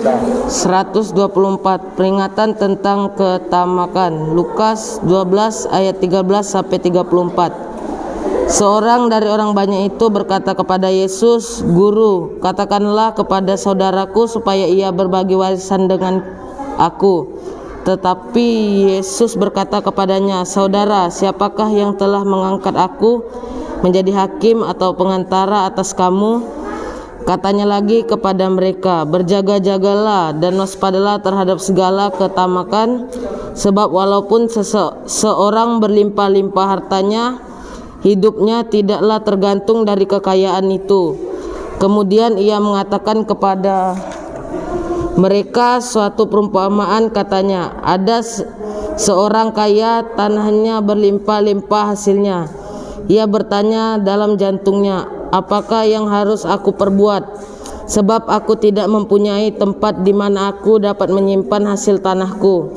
124. Peringatan tentang ketamakan. Lukas 12 ayat 13 sampai 34. Seorang dari orang banyak itu berkata kepada Yesus, "Guru, katakanlah kepada saudaraku supaya ia berbagi warisan dengan aku." Tetapi Yesus berkata kepadanya, "Saudara, siapakah yang telah mengangkat aku menjadi hakim atau pengantara atas kamu?" Katanya lagi kepada mereka, "Berjaga-jagalah dan waspadalah terhadap segala ketamakan, sebab walaupun seorang berlimpah-limpah hartanya, hidupnya tidaklah tergantung dari kekayaan itu." Kemudian ia mengatakan kepada mereka suatu perumpamaan, katanya, "Ada seorang kaya, tanahnya berlimpah-limpah hasilnya. Ia bertanya dalam jantungnya, 'Apakah yang harus aku perbuat? Sebab aku tidak mempunyai tempat di mana aku dapat menyimpan hasil tanahku.'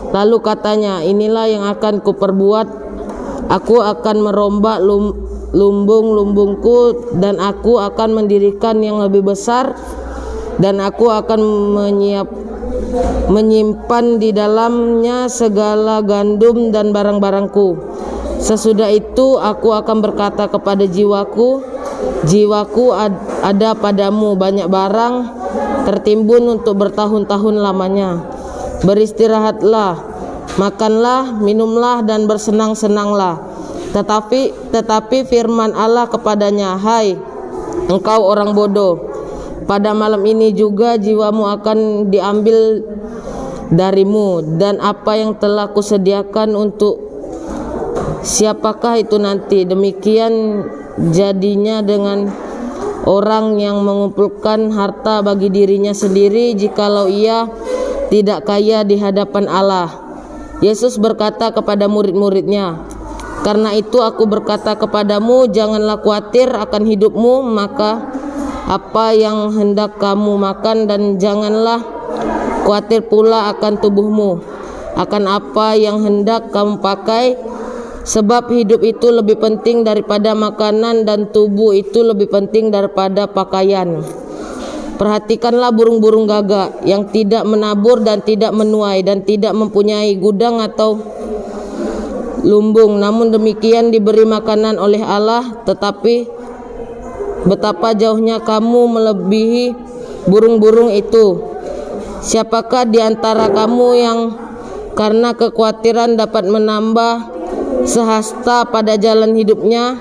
Lalu katanya, 'Inilah yang akan kuperbuat. Aku akan merombak lumbung-lumbungku dan aku akan mendirikan yang lebih besar, dan aku akan menyimpan di dalamnya segala gandum dan barang-barangku. Sesudah itu aku akan berkata kepada jiwaku, jiwaku ada padamu banyak barang tertimbun untuk bertahun-tahun lamanya. Beristirahatlah, makanlah, minumlah, dan bersenang-senanglah.' Tetapi firman Allah kepadanya, 'Hai, engkau orang bodoh, pada malam ini juga jiwamu akan diambil darimu, dan apa yang telah kusediakan untuk siapakah itu nanti?' Demikian jadinya dengan orang yang mengumpulkan harta bagi dirinya sendiri, jikalau ia tidak kaya di hadapan Allah." Yesus berkata kepada murid-muridnya, "Karena itu aku berkata kepadamu, janganlah khawatir akan hidupmu, maka apa yang hendak kamu makan, dan janganlah khawatir pula akan tubuhmu, akan apa yang hendak kamu pakai. Sebab hidup itu lebih penting daripada makanan, dan tubuh itu lebih penting daripada pakaian. Perhatikanlah burung-burung gagak yang tidak menabur dan tidak menuai dan tidak mempunyai gudang atau lumbung, namun demikian diberi makanan oleh Allah. Tetapi betapa jauhnya kamu melebihi burung-burung itu. Siapakah di antara kamu yang karena kekhawatiran dapat menambah sehasta pada jalan hidupnya?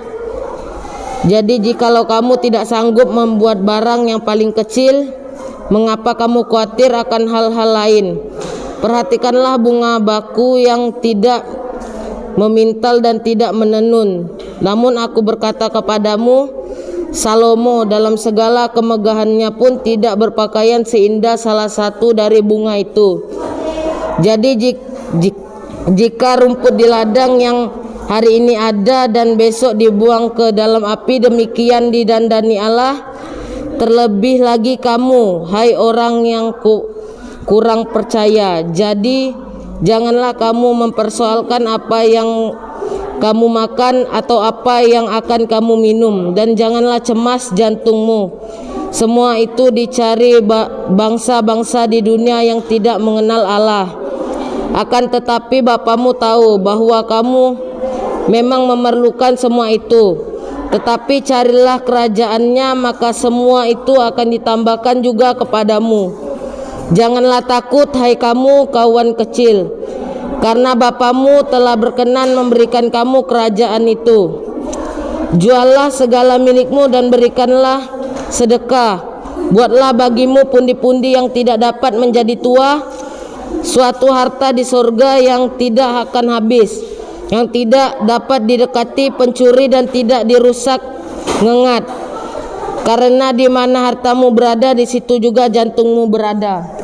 Jadi jikalau kamu tidak sanggup membuat barang yang paling kecil, mengapa kamu khawatir akan hal-hal lain? Perhatikanlah bunga baku yang tidak memintal dan tidak menenun. Namun aku berkata kepadamu, Salomo dalam segala kemegahannya pun tidak berpakaian seindah salah satu dari bunga itu. Jadi jika rumput di ladang yang hari ini ada dan besok dibuang ke dalam api, demikian didandani Allah, terlebih lagi kamu, hai orang yang kurang percaya. Jadi janganlah kamu mempersoalkan apa yang kamu makan atau apa yang akan kamu minum, dan janganlah cemas jantungmu. Semua itu dicari bangsa-bangsa di dunia yang tidak mengenal Allah. Akan tetapi Bapamu tahu bahwa kamu memang memerlukan semua itu. Tetapi carilah kerajaannya, maka semua itu akan ditambahkan juga kepadamu. Janganlah takut, hai kamu kawan kecil, karena Bapamu telah berkenan memberikan kamu kerajaan itu. Juallah segala milikmu dan berikanlah sedekah. Buatlah bagimu pundi-pundi yang tidak dapat menjadi tua, suatu harta di surga yang tidak akan habis, yang tidak dapat didekati pencuri dan tidak dirusak ngengat. Karena di mana hartamu berada, di situ juga jantungmu berada."